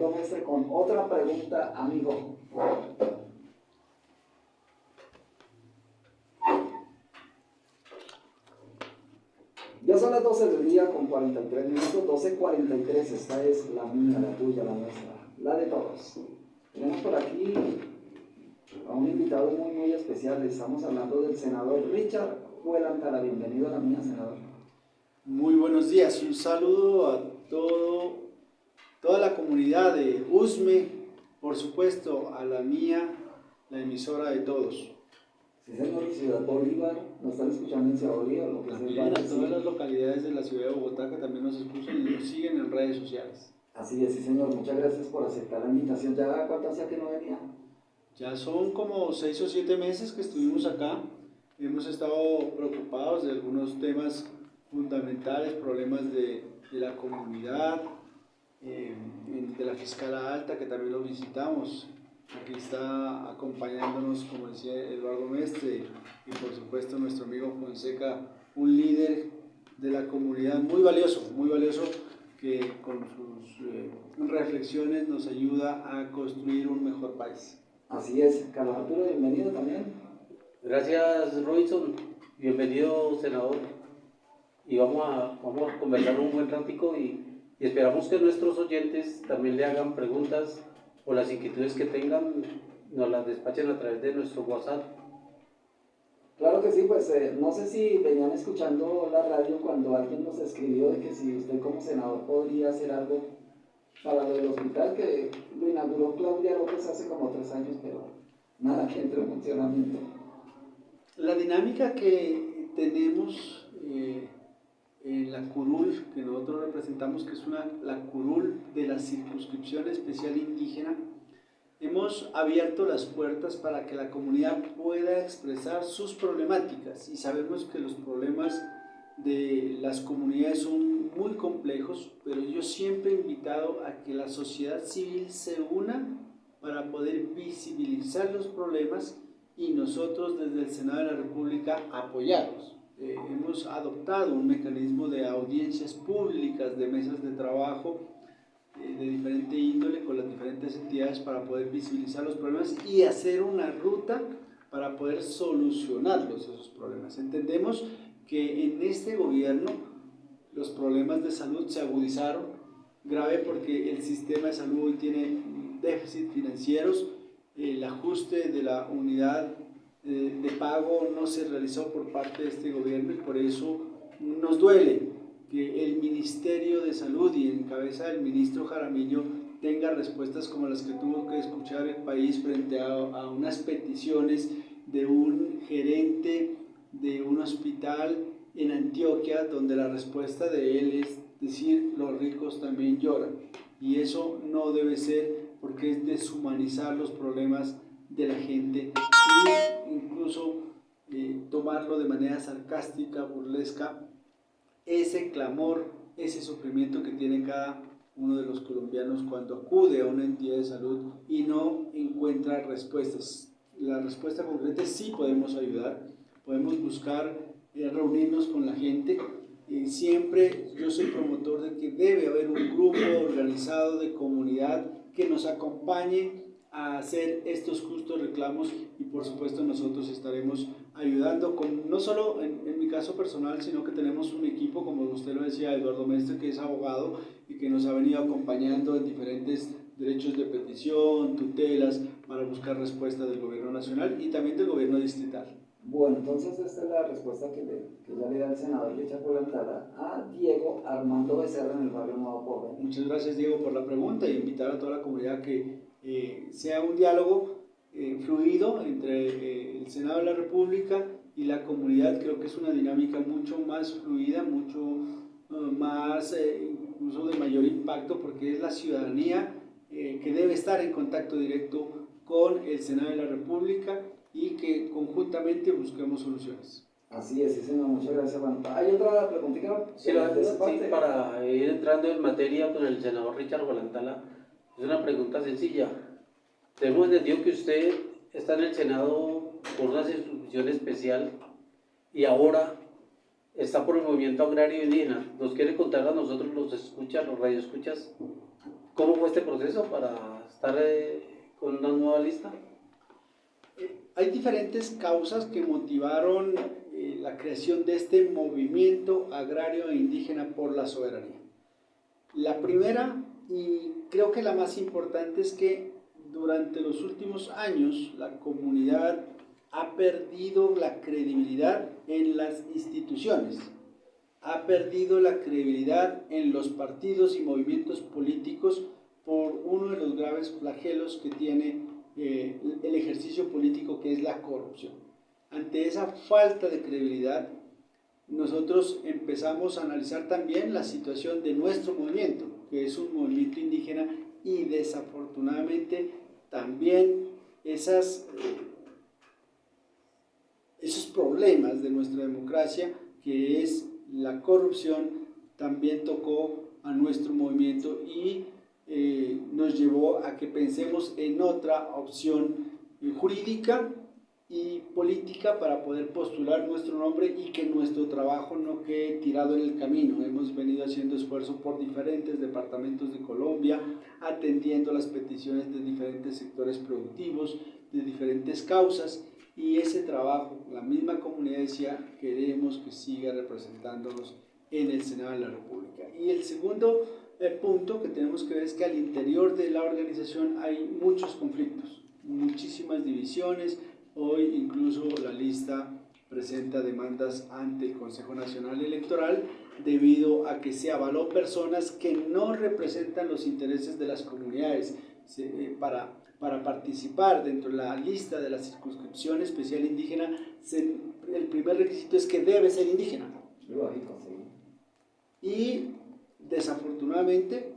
Eduardo Mestre con otra pregunta, amigo. Ya son las 12 del día con 43 minutos, 12:43, esta es la mía, la tuya, la nuestra, la de todos. Tenemos por aquí a un invitado muy especial, estamos hablando del senador Richard Huelantala. Bienvenido a la mía, senador. Muy buenos días, un saludo a toda la comunidad de USME, por supuesto a la mía, la emisora de todos. Sí, señor, Ciudad Bolívar, nos están escuchando en Ciudad Bolívar, lo que También a todas las localidades de la ciudad de Bogotá que también nos escuchan y nos siguen en redes sociales. Así es, sí señor, muchas gracias por aceptar la invitación. ¿Ya cuánto hacía que no venía? Ya son como 6 o 7 meses que estuvimos acá, hemos estado preocupados de algunos temas fundamentales, problemas de la comunidad, de la Fiscala Alta, que también lo visitamos. Aquí está acompañándonos, como decía Eduardo Mestre, y por supuesto nuestro amigo Fonseca, un líder de la comunidad muy valioso que con sus reflexiones nos ayuda a construir un mejor país. Así es, Carlos Arturo, bienvenido también. Gracias, Robinson, bienvenido, senador, y vamos a conversar un buen ratico y esperamos que nuestros oyentes también le hagan preguntas o las inquietudes que tengan, nos las despachen a través de nuestro WhatsApp. Claro que sí, pues no sé si venían escuchando la radio cuando alguien nos escribió de que si usted como senador podría hacer algo para lo del hospital, que lo inauguró Claudia López hace como 3 años, pero nada que entre en funcionamiento. La dinámica que tenemos en la curul, que nosotros representamos, que es la curul de la circunscripción especial indígena, hemos abierto las puertas para que la comunidad pueda expresar sus problemáticas, y sabemos que los problemas de las comunidades son muy complejos, pero yo siempre he invitado a que la sociedad civil se una para poder visibilizar los problemas y nosotros desde el Senado de la República apoyarlos. Hemos adoptado un mecanismo de audiencias públicas, de mesas de trabajo de diferente índole con las diferentes entidades para poder visibilizar los problemas y hacer una ruta para poder solucionarlos esos problemas. Entendemos que en este gobierno los problemas de salud se agudizaron, grave porque el sistema de salud hoy tiene déficit financieros, el ajuste de la unidad de pago no se realizó por parte de este gobierno y por eso nos duele que el Ministerio de Salud y en cabeza del ministro Jaramillo tenga respuestas como las que tuvo que escuchar el país frente a unas peticiones de un gerente de un hospital en Antioquia, donde la respuesta de él es decir, los ricos también lloran. Y eso no debe ser, porque es deshumanizar los problemas de la gente y incluso tomarlo de manera sarcástica, burlesca, ese clamor, ese sufrimiento que tiene cada uno de los colombianos cuando acude a una entidad de salud y no encuentra respuestas. La respuesta concreta es sí podemos ayudar, podemos buscar reunirnos con la gente. Siempre yo soy promotor de que debe haber un grupo organizado de comunidad que nos acompañe a hacer estos justos reclamos y por supuesto nosotros estaremos ayudando con, no solo en mi caso personal, sino que tenemos un equipo, como usted lo decía, Eduardo Mestre, que es abogado y que nos ha venido acompañando en diferentes derechos de petición, tutelas, para buscar respuestas del gobierno nacional y también del gobierno distrital. Bueno, entonces esta es la respuesta que ya le da el senador Richard Huelantala a Diego Armando Becerra en el barrio Nuevo Porvenir. Muchas gracias, Diego, por la pregunta y invitar a toda la comunidad que sea un diálogo fluido entre el Senado de la República y la comunidad. Creo que es una dinámica mucho más fluida, mucho más incluso de mayor impacto, porque es la ciudadanía que debe estar en contacto directo con el Senado de la República y que conjuntamente busquemos soluciones. Así es, sí, señor, muchas gracias. Bueno, ¿hay otra preguntita? Sí, para ir entrando en materia con el senador Richard Huelantala, es una pregunta sencilla. Tenemos entendido que usted está en el Senado por una circunscripción especial y ahora está por el movimiento agrario indígena. ¿Nos quiere contar a nosotros, los radioescuchas? ¿Cómo fue este proceso para estar con una nueva lista? Hay diferentes causas que motivaron la creación de este movimiento agrario e indígena por la soberanía. La primera, y creo que la más importante, es que durante los últimos años la comunidad ha perdido la credibilidad en las instituciones, ha perdido la credibilidad en los partidos y movimientos políticos por uno de los graves flagelos que tiene el ejercicio político, que es la corrupción. Ante esa falta de credibilidad, nosotros empezamos a analizar también la situación de nuestro movimiento, que es un movimiento indígena, y desafortunadamente también esos problemas de nuestra democracia, que es la corrupción, también tocó a nuestro movimiento y nos llevó a que pensemos en otra opción jurídica y política para poder postular nuestro nombre y que nuestro trabajo no quede tirado en el camino. Hemos venido haciendo esfuerzo por diferentes departamentos de Colombia, atendiendo las peticiones de diferentes sectores productivos, de diferentes causas, y ese trabajo, la misma comunidad decía, queremos que siga representándonos en el Senado de la República. Y el segundo punto que tenemos que ver es que al interior de la organización hay muchos conflictos, muchísimas divisiones. Hoy incluso la lista presenta demandas ante el Consejo Nacional Electoral debido a que se avaló personas que no representan los intereses de las comunidades. Para participar dentro de la lista de la circunscripción especial indígena, el primer requisito es que debe ser indígena. Lógico, sí. Y desafortunadamente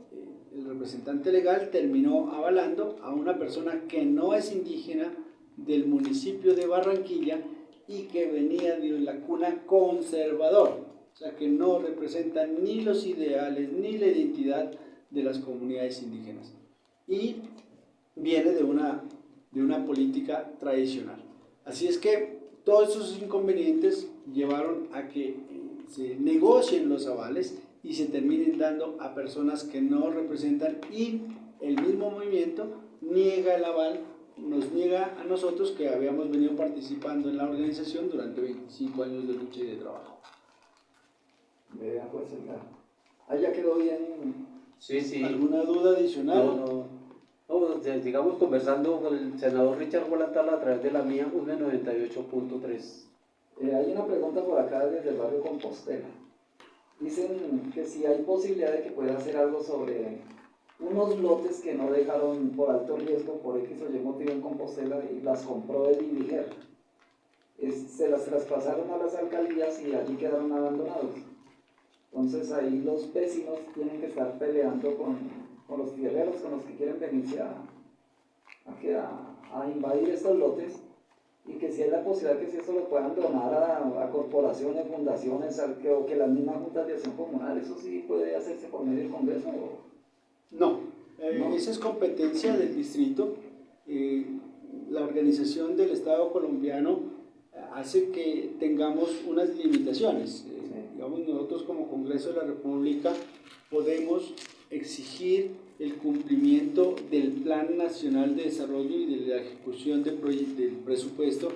el representante legal terminó avalando a una persona que no es indígena, del municipio de Barranquilla, y que venía de la cuna conservador, o sea que no representa ni los ideales ni la identidad de las comunidades indígenas, y viene de una política tradicional. Así es que todos esos inconvenientes llevaron a que se negocien los avales y se terminen dando a personas que no representan, y el mismo movimiento niega el aval, nos niega a nosotros que habíamos venido participando en la organización durante 25 años de lucha y de trabajo. Vea, pues, ahí ya quedó bien. Sí, sí. ¿Alguna duda adicional? No, sigamos conversando con el senador Richard Gualatala a través de la mía, UNE 98.3. Hay una pregunta por acá desde el barrio Compostela. Dicen que si hay posibilidad de que pueda hacer algo sobre unos lotes que no dejaron por alto riesgo por X o Y motivo en Compostela y las compró el INDIGER. Se las traspasaron a las alcaldías y allí quedaron abandonados. Entonces ahí los vecinos tienen que estar peleando con los tierreros, con los que quieren venirse a invadir estos lotes, y que si hay la posibilidad que si esto lo puedan donar a corporaciones, fundaciones, o que las mismas juntas de acción comunal, eso sí puede hacerse por medio del Congreso. No, esa es competencia del distrito. La organización del Estado colombiano hace que tengamos unas limitaciones. Digamos, nosotros como Congreso de la República podemos exigir el cumplimiento del Plan Nacional de Desarrollo y de la ejecución del presupuesto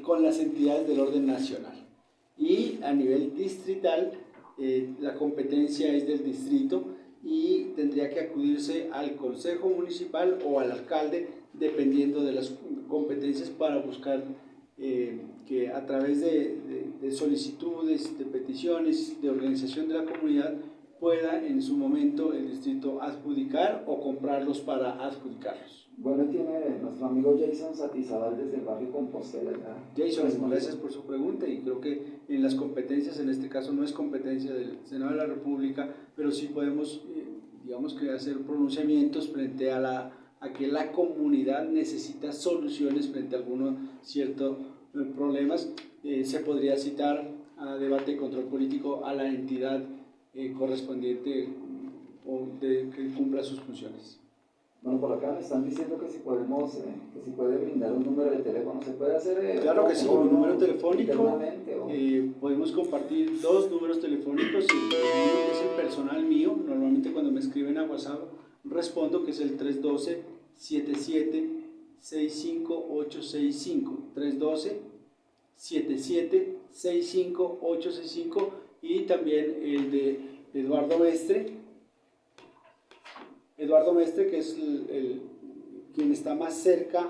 con las entidades del orden nacional. Y a nivel distrital, la competencia es del distrito y tendría que acudirse al Consejo Municipal o al alcalde, dependiendo de las competencias, para buscar que a través de solicitudes, de peticiones, de organización de la comunidad, pueda en su momento el distrito adjudicar o comprarlos para adjudicarlos. Bueno, tiene nuestro amigo Jason Satizabal desde el barrio Compostela. Jason, gracias por su pregunta, y creo que en las competencias, en este caso no es competencia del Senado de la República, pero sí podemos, digamos que hacer pronunciamientos frente a que la comunidad necesita soluciones frente a algunos ciertos problemas. Se podría citar a debate y control político a la entidad correspondiente o que cumpla sus funciones. Bueno, por acá me están diciendo que si podemos, que si puede brindar un número de teléfono, ¿se puede hacer? Claro que sí, un número telefónico. O... podemos compartir dos números telefónicos. El mío, que es el personal mío, normalmente cuando me escriben a WhatsApp respondo, que es el 312-77-65865, 312-77-65865, y también el de Eduardo Mestre, que es quien está más cerca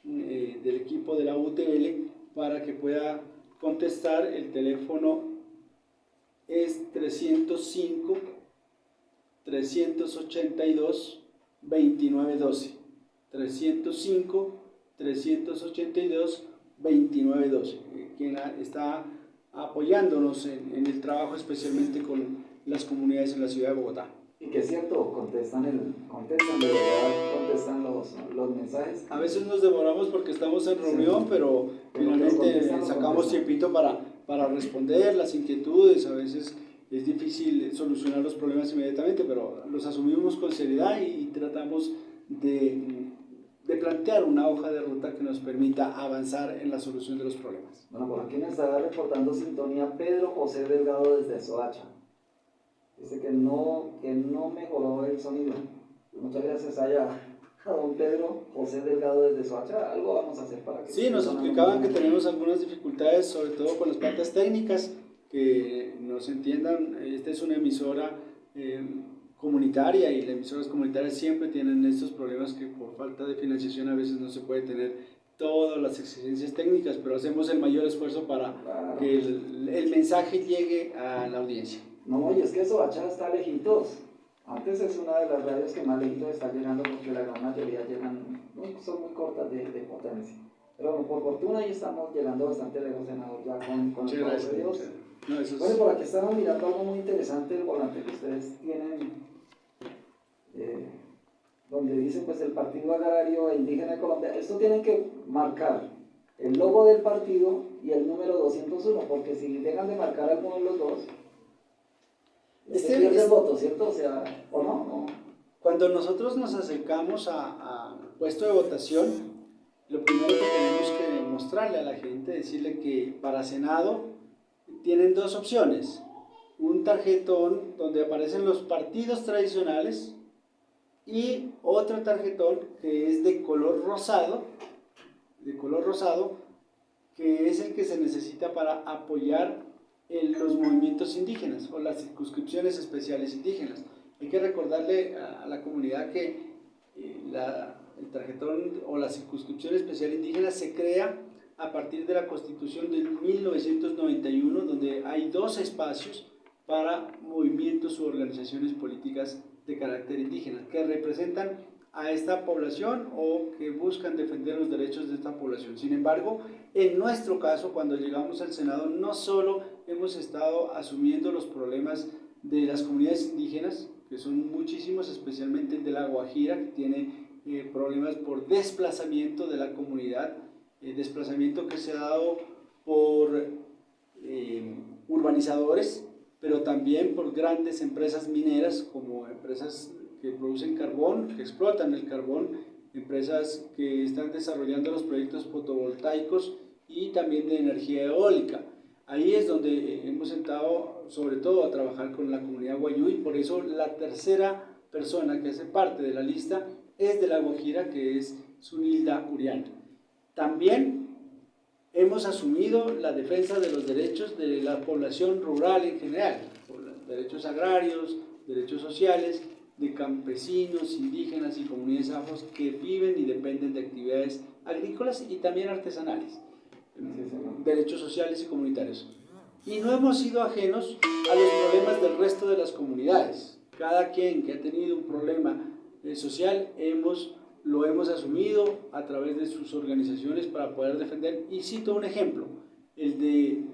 del equipo de la UTL para que pueda contestar. El teléfono es 305-382-2912, 305-382-2912, quien está apoyándonos en el trabajo, especialmente con las comunidades en la ciudad de Bogotá. Y que es cierto, contestan los mensajes. A veces nos demoramos porque estamos en reunión, sí, pero finalmente sacamos tiempito para responder las inquietudes. A veces es difícil solucionar los problemas inmediatamente, pero los asumimos con seriedad y tratamos de plantear una hoja de ruta que nos permita avanzar en la solución de los problemas. Bueno, por aquí me está reportando sintonía Pedro José Delgado desde Soacha. Dice que no mejoró el sonido. Muchas gracias a don Pedro José Delgado desde Soacha. Algo vamos a hacer para que... Sí, nos explicaban que tenemos algunas dificultades, sobre todo con las partes técnicas, que nos entiendan. Esta es una emisora comunitaria, y las emisoras comunitarias siempre tienen estos problemas, que por falta de financiación a veces no se puede tener todas las exigencias técnicas, pero hacemos el mayor esfuerzo para que el mensaje llegue a la audiencia. No, y es que Soacha está lejitos. Antes es una de las radios que más lejitos está llegando, porque la gran mayoría son muy cortas de potencia. Pero bueno, por fortuna ahí estamos llegando bastante lejos, senador, ya con el favor de Dios. Bueno, por aquí estamos mirando algo muy interesante, el volante que ustedes tienen, donde dice pues el Partido Agrario e Indígena de Colombia. Esto tienen que marcar el logo del partido y el número 201, porque si dejan de marcar alguno de los dos, se pierde el voto, ¿cierto? O sea, ¿o no? Cuando nosotros nos acercamos a puesto de votación, lo primero que tenemos que mostrarle a la gente, decirle que para Senado tienen dos opciones: un tarjetón donde aparecen los partidos tradicionales y otro tarjetón que es de color rosado, que es el que se necesita para apoyar los movimientos indígenas o las circunscripciones especiales indígenas. Hay que recordarle a la comunidad que el tarjetón o la circunscripción especial indígena se crea a partir de la Constitución de 1991, donde hay dos espacios para movimientos u organizaciones políticas de carácter indígena que representan a esta población o que buscan defender los derechos de esta población. Sin embargo, en nuestro caso, cuando llegamos al Senado, no solo hemos estado asumiendo los problemas de las comunidades indígenas, que son muchísimos, especialmente el de la Guajira, que tiene problemas por desplazamiento de la comunidad, desplazamiento que se ha dado por urbanizadores, pero también por grandes empresas mineras, como empresas que producen carbón, que explotan el carbón, empresas que están desarrollando los proyectos fotovoltaicos y también de energía eólica. Ahí es donde hemos sentado sobre todo a trabajar con la comunidad guayú, y por eso la tercera persona que hace parte de la lista es de la Guajira, que es Zunilda Urián. También hemos asumido la defensa de los derechos de la población rural en general, por los derechos agrarios, derechos sociales, de campesinos, indígenas y comunidades afros que viven y dependen de actividades agrícolas y también artesanales, derechos sociales y comunitarios. Y no hemos sido ajenos a los problemas del resto de las comunidades. Cada quien que ha tenido un problema social lo hemos asumido a través de sus organizaciones para poder defender. Y cito un ejemplo, el de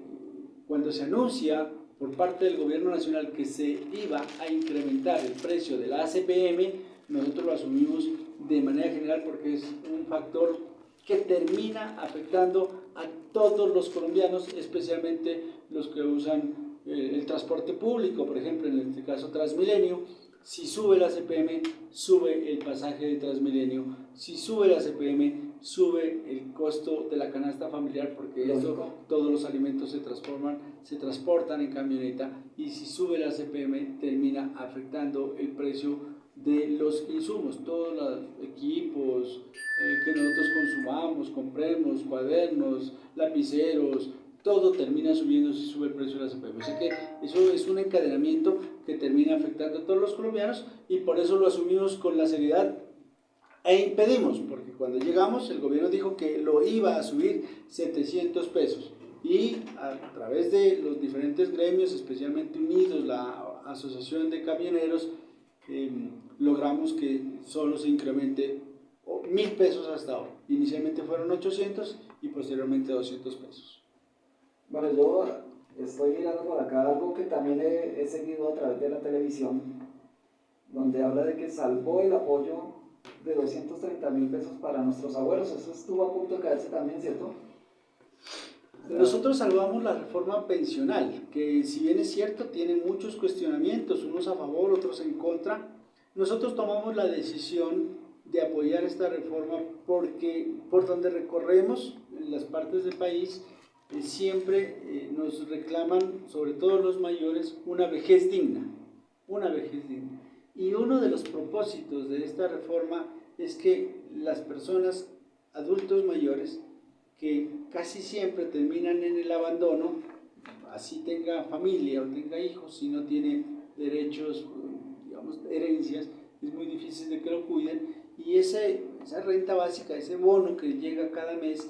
cuando se anuncia por parte del gobierno nacional que se iba a incrementar el precio de la ACPM, nosotros lo asumimos de manera general porque es un factor que termina afectando a todos los colombianos, especialmente los que usan el transporte público, por ejemplo, en este caso Transmilenio. Si sube la CPM, sube el pasaje de Transmilenio. Si sube la CPM, sube el costo de la canasta familiar, porque todos los alimentos se transportan en camioneta, y si sube la CPM termina afectando el precio de los insumos, todos los equipos que nosotros consumamos, compremos, cuadernos, lapiceros, todo termina subiendo si sube el precio de la CPM. Así que eso es un encadenamiento que termina afectando a todos los colombianos y por eso lo asumimos con la seriedad e impedimos, porque cuando llegamos el gobierno dijo que lo iba a subir 700 pesos y a través de los diferentes gremios, especialmente unidos, la Asociación de Camioneros, logramos que solo se incremente 1.000 pesos hasta ahora. Inicialmente fueron 800 y posteriormente 200 pesos. Bueno, yo estoy mirando por acá algo que también he seguido a través de la televisión, donde habla de que salvó el apoyo de 230.000 pesos para nuestros abuelos. Eso estuvo a punto de caerse también, ¿cierto? Nosotros salvamos la reforma pensional, que si bien es cierto, tiene muchos cuestionamientos, unos a favor, otros en contra. Nosotros tomamos la decisión de apoyar esta reforma porque por donde recorremos, en las partes del país, siempre nos reclaman, sobre todo los mayores, una vejez digna, una vejez digna. Y uno de los propósitos de esta reforma es que las personas, adultos mayores, que casi siempre terminan en el abandono, así tenga familia o tenga hijos, si no tiene derechos, digamos, herencias, es muy difícil de que lo cuiden, y esa renta básica, ese bono que llega cada mes,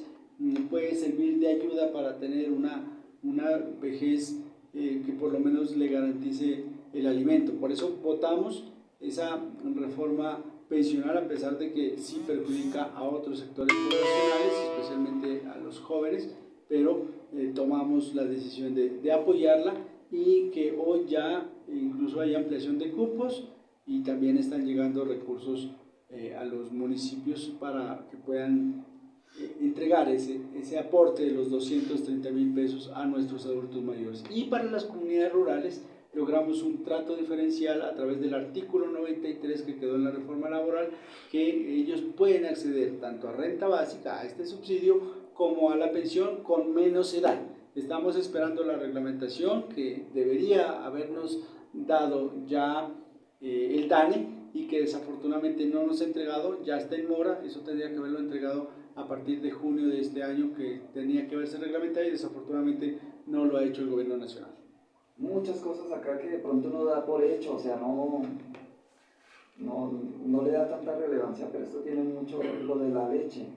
puede servir de ayuda para tener una vejez que por lo menos le garantice el alimento. Por eso votamos esa reforma pensional, a pesar de que sí perjudica a otros sectores poblacionales, especialmente a los jóvenes, pero tomamos la decisión de apoyarla y que hoy ya incluso hay ampliación de cupos y también están llegando recursos a los municipios para que puedan entregar ese aporte de los 230.000 pesos a nuestros adultos mayores. Y para las comunidades rurales logramos un trato diferencial a través del artículo 93 que quedó en la reforma laboral, que ellos pueden acceder tanto a renta básica, a este subsidio, como a la pensión con menos edad. Estamos esperando la reglamentación que debería habernos dado ya el DANE y que desafortunadamente no nos ha entregado, ya está en mora, eso tendría que haberlo entregado a partir de junio de este año, que tenía que haberse reglamentado y desafortunadamente no lo ha hecho el gobierno nacional. Muchas cosas acá que de pronto uno da por hecho, o sea, no le da tanta relevancia, pero esto tiene mucho lo de la leche.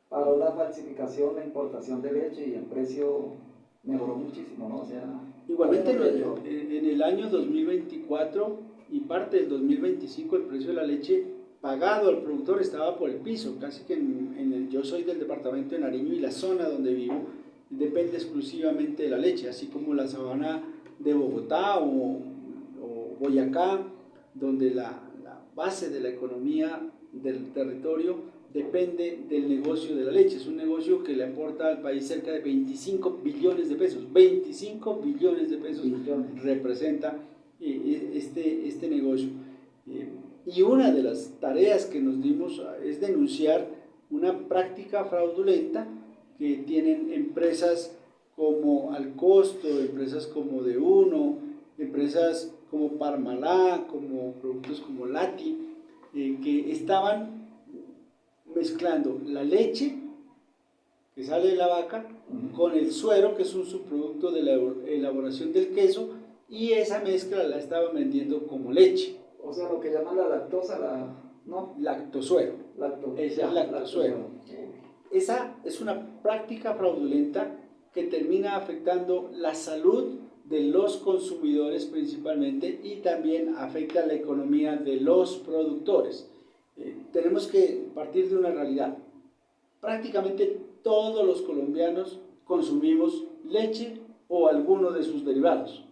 Paró la falsificación, la importación de leche y el precio mejoró muchísimo, ¿no? O sea, igualmente en el año 2024 y parte del 2025 el precio de la leche pagado al productor estaba por el piso, casi que yo soy del departamento de Nariño y la zona donde vivo depende exclusivamente de la leche, así como la sabana de Bogotá o Boyacá, donde la base de la economía del territorio depende del negocio de la leche. Es un negocio que le aporta al país cerca de 25 billones de pesos. 25 billones de pesos representa este negocio. Y una de las tareas que nos dimos es denunciar una práctica fraudulenta que tienen empresas como Alcosto, empresas como De Uno, empresas como Parmalá, como productos como Lati, que estaban mezclando la leche que sale de la vaca con el suero, que es un subproducto de la elaboración del queso, y esa mezcla la estaban vendiendo como leche. O sea, lo que llaman la lactosa, ¿no? Lactosuero. Es el lactosuero. Esa es una práctica fraudulenta que termina afectando la salud de los consumidores principalmente y también afecta la economía de los productores. Tenemos que partir de una realidad. Prácticamente todos los colombianos consumimos leche o alguno de sus derivados.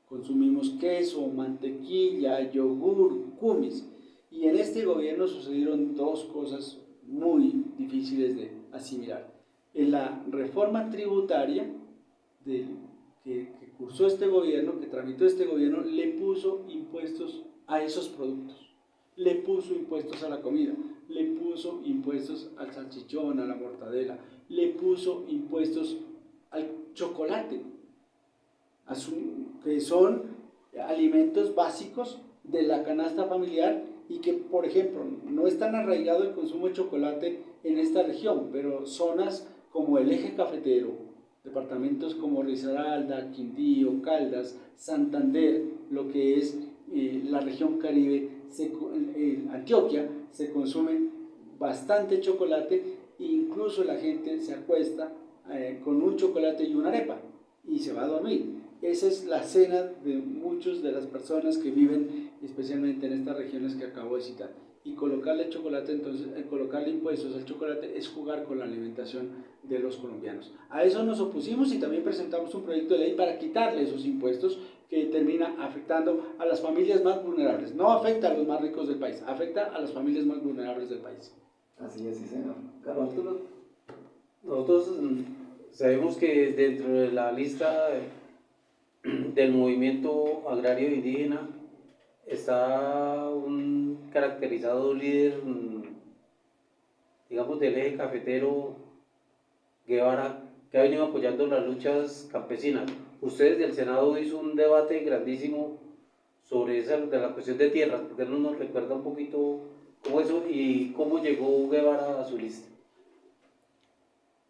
Consumimos queso, mantequilla, yogur, kumis. Y en este gobierno sucedieron dos cosas muy difíciles de asimilar. En la reforma tributaria que cursó este gobierno, que tramitó este gobierno, le puso impuestos a esos productos. Le puso impuestos a la comida, le puso impuestos al salchichón, a la mortadela, le puso impuestos al chocolate, que son alimentos básicos de la canasta familiar y que, por ejemplo, no es tan arraigado el consumo de chocolate en esta región, pero zonas como el eje cafetero, departamentos como Risaralda, Quindío, Caldas, Santander, lo que es la región Caribe, Antioquia, se consume bastante chocolate e incluso la gente se acuesta con un chocolate y una arepa y se va a dormir. Esa es la cena de muchas de las personas que viven especialmente en estas regiones que acabo de citar. Y colocarle chocolate, entonces, colocarle impuestos al chocolate es jugar con la alimentación de los colombianos. A eso nos opusimos y también presentamos un proyecto de ley para quitarle esos impuestos que termina afectando a las familias más vulnerables. No afecta a los más ricos del país, afecta a las familias más vulnerables del país. Así es, sí, señor. Carlos Arturo. Nosotros sabemos que dentro de la lista del movimiento agrario indígena está un caracterizado líder, digamos, del eje cafetero, Guevara, que ha venido apoyando las luchas campesinas. Ustedes del Senado hizo un debate grandísimo sobre esa, de la cuestión de tierras. ¿Por qué no nos recuerda un poquito cómo eso y cómo llegó Guevara a su lista?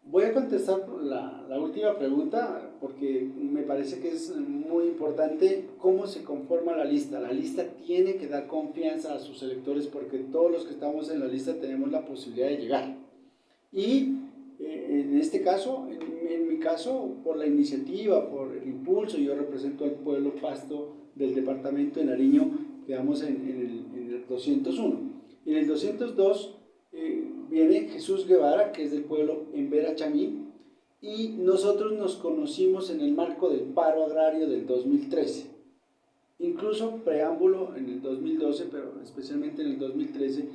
Voy a contestar la última pregunta porque me parece que es muy importante cómo se conforma la lista. La lista tiene que dar confianza a sus electores porque todos los que estamos en la lista tenemos la posibilidad de llegar. Y en este caso, en mi caso, por la iniciativa, por el impulso, yo represento al pueblo Pasto del departamento de Nariño, quedamos en el 201. En el 202 viene Jesús Guevara, que es del pueblo Embera Chamí, y nosotros nos conocimos en el marco del paro agrario del 2013. Incluso preámbulo en el 2012, pero especialmente en el 2013,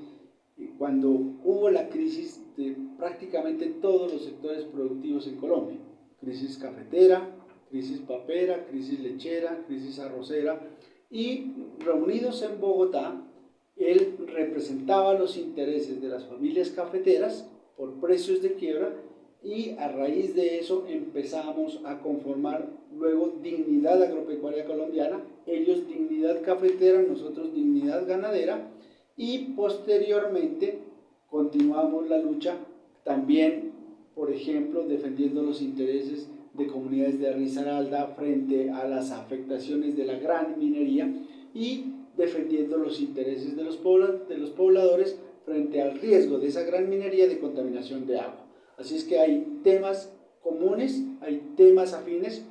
cuando hubo la crisis de prácticamente todos los sectores productivos en Colombia. Crisis cafetera, crisis papera, crisis lechera, crisis arrocera, y reunidos en Bogotá, él representaba los intereses de las familias cafeteras por precios de quiebra y a raíz de eso empezamos a conformar luego Dignidad Agropecuaria Colombiana, ellos Dignidad Cafetera, nosotros Dignidad Ganadera, y posteriormente continuamos la lucha también, por ejemplo, defendiendo los intereses de comunidades de Risaralda frente a las afectaciones de la gran minería y defendiendo los intereses de los pobladores frente al riesgo de esa gran minería de contaminación de agua. Así es que hay temas comunes, hay temas afines,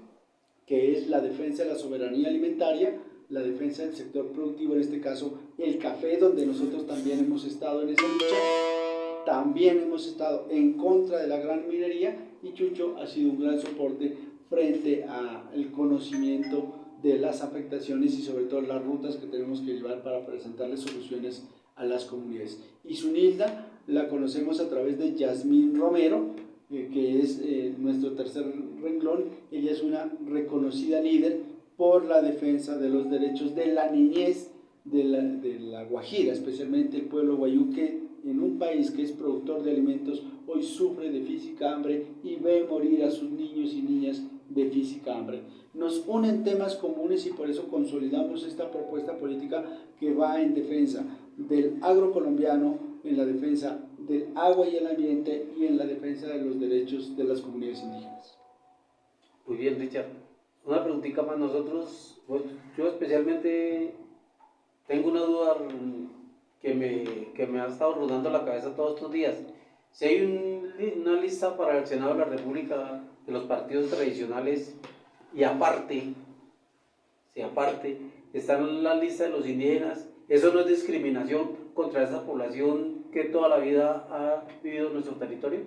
que es la defensa de la soberanía alimentaria, la defensa del sector productivo, en este caso el café, donde nosotros también hemos estado en esa lucha, también hemos estado en contra de la gran minería y Chucho ha sido un gran soporte frente al conocimiento de las afectaciones y sobre todo las rutas que tenemos que llevar para presentarle soluciones a las comunidades. Y Zunilda la conocemos a través de Yasmín Romero, que es nuestro tercer renglón. Ella es una reconocida líder por la defensa de los derechos de la niñez de la Guajira, especialmente el pueblo guayú, que en un país que es productor de alimentos hoy sufre de física hambre y ve morir a sus niños y niñas de física hambre. Nos unen temas comunes y por eso consolidamos esta propuesta política que va en defensa del agro colombiano, en la defensa del agua y el ambiente y en la defensa de los derechos de las comunidades indígenas. Muy bien, Richard. Una preguntita más. Nosotros, pues, yo especialmente tengo una duda que me ha estado rondando la cabeza todos estos días. Si hay una lista para el Senado de la República de los partidos tradicionales y aparte está en la lista de los indígenas, ¿eso no es discriminación contra esa población que toda la vida ha vivido en nuestro territorio?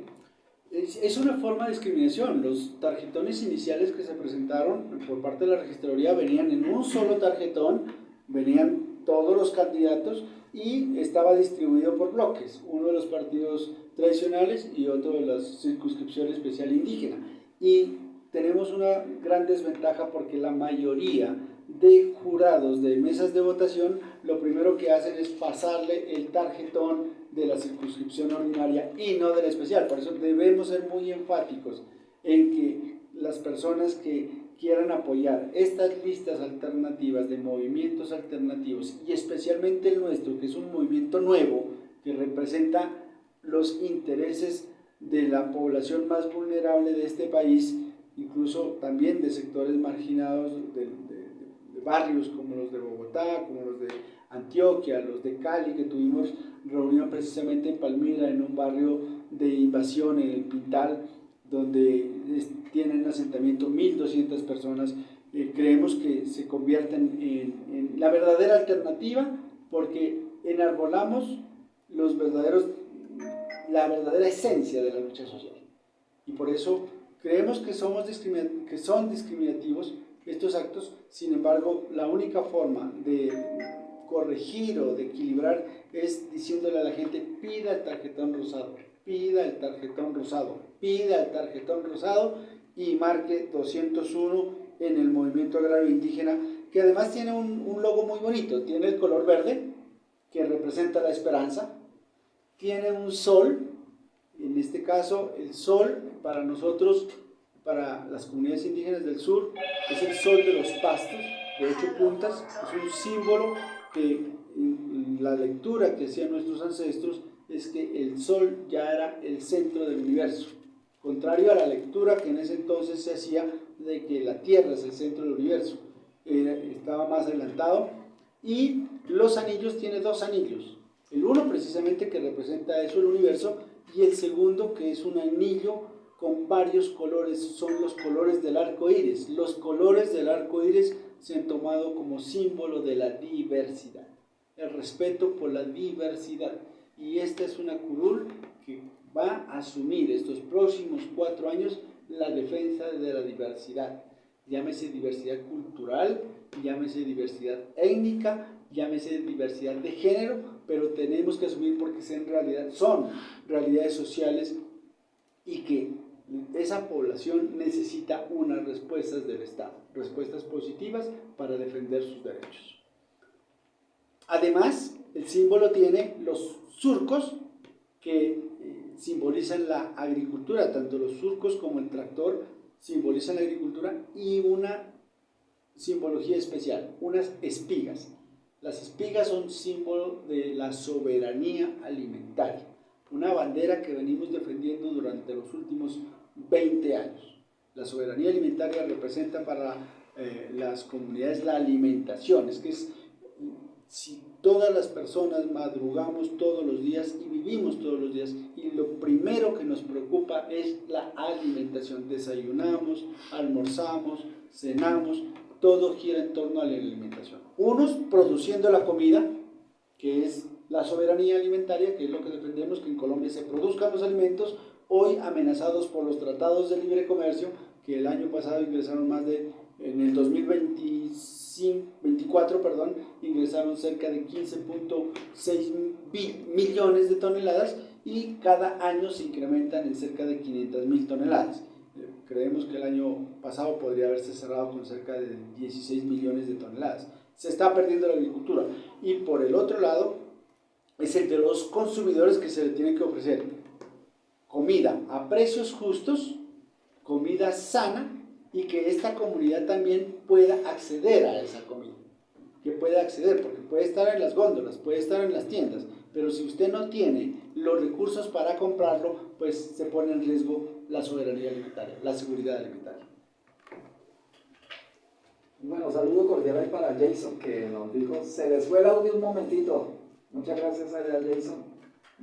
Es una forma de discriminación. Los tarjetones iniciales que se presentaron por parte de la registraduría venían en un solo tarjetón, venían todos los candidatos y estaba distribuido por bloques, uno de los partidos tradicionales y otro de la circunscripción especial indígena. Y tenemos una gran desventaja porque la mayoría de jurados de mesas de votación lo primero que hacen es pasarle el tarjetón de la circunscripción ordinaria y no de la especial. Por eso debemos ser muy enfáticos en que las personas que quieran apoyar estas listas alternativas de movimientos alternativos y especialmente el nuestro, que es un movimiento nuevo que representa los intereses de la población más vulnerable de este país, incluso también de sectores marginados de barrios como los de Bogotá, como los de Antioquia, los de Cali, que tuvimos reunión precisamente en Palmira, en un barrio de invasión en el Pintal, donde tienen asentamiento 1.200 personas. Creemos que se convierten en la verdadera alternativa, porque enarbolamos la verdadera esencia de la lucha social. Y por eso creemos que son discriminativos estos actos. Sin embargo, la única forma de corregir o de equilibrar es diciéndole a la gente: pida el tarjetón rosado, pida el tarjetón rosado, pida el tarjetón rosado, y marque 201 en el movimiento agrario indígena, que además tiene un logo muy bonito. Tiene el color verde, que representa la esperanza, tiene un sol, en este caso el sol para nosotros, para las comunidades indígenas del sur, es el sol de los pastos, de 8 puntas. Es un símbolo que la lectura que hacían nuestros ancestros es que el sol ya era el centro del universo, contrario a la lectura que en ese entonces se hacía de que la Tierra es el centro del universo. Estaba más adelantado. Y los anillos, tiene 2 anillos, el uno precisamente que representa eso, el universo, y el segundo que es un anillo con varios colores, son los colores del arco iris. Los colores del arco iris se han tomado como símbolo de la diversidad, el respeto por la diversidad. Y esta es una curul que va a asumir estos próximos 4 años la defensa de la diversidad. Llámese diversidad cultural, llámese diversidad étnica, llámese diversidad de género, pero tenemos que asumir porque son realidades sociales y que esa población necesita unas respuestas del Estado, respuestas positivas para defender sus derechos. Además, el símbolo tiene los surcos que simbolizan la agricultura, tanto los surcos como el tractor simbolizan la agricultura, y una simbología especial, unas espigas. Las espigas son símbolo de la soberanía alimentaria, una bandera que venimos defendiendo durante los últimos 20 años. La soberanía alimentaria representa para las comunidades la alimentación. Es que si todas las personas madrugamos todos los días y vivimos todos los días, y lo primero que nos preocupa es la alimentación, desayunamos, almorzamos, cenamos, todo gira en torno a la alimentación. Unos produciendo la comida, que es la soberanía alimentaria, que es lo que defendemos, que en Colombia se produzcan los alimentos, hoy amenazados por los tratados de libre comercio, que el año pasado ingresaron en el 2024, ingresaron cerca de 15.6 millones de toneladas, y cada año se incrementan en cerca de 500.000 toneladas. Creemos que el año pasado podría haberse cerrado con cerca de 16 millones de toneladas. Se está perdiendo la agricultura. Y por el otro lado, es el de los consumidores, que se le tiene que ofrecer comida a precios justos, comida sana, y que esta comunidad también pueda acceder a esa comida. Que pueda acceder, porque puede estar en las góndolas, puede estar en las tiendas, pero si usted no tiene los recursos para comprarlo, pues se pone en riesgo la soberanía alimentaria, la seguridad alimentaria. Bueno, saludo cordial ahí para Jason, que nos dijo: se les fue el audio un momentito. Muchas gracias a Jason,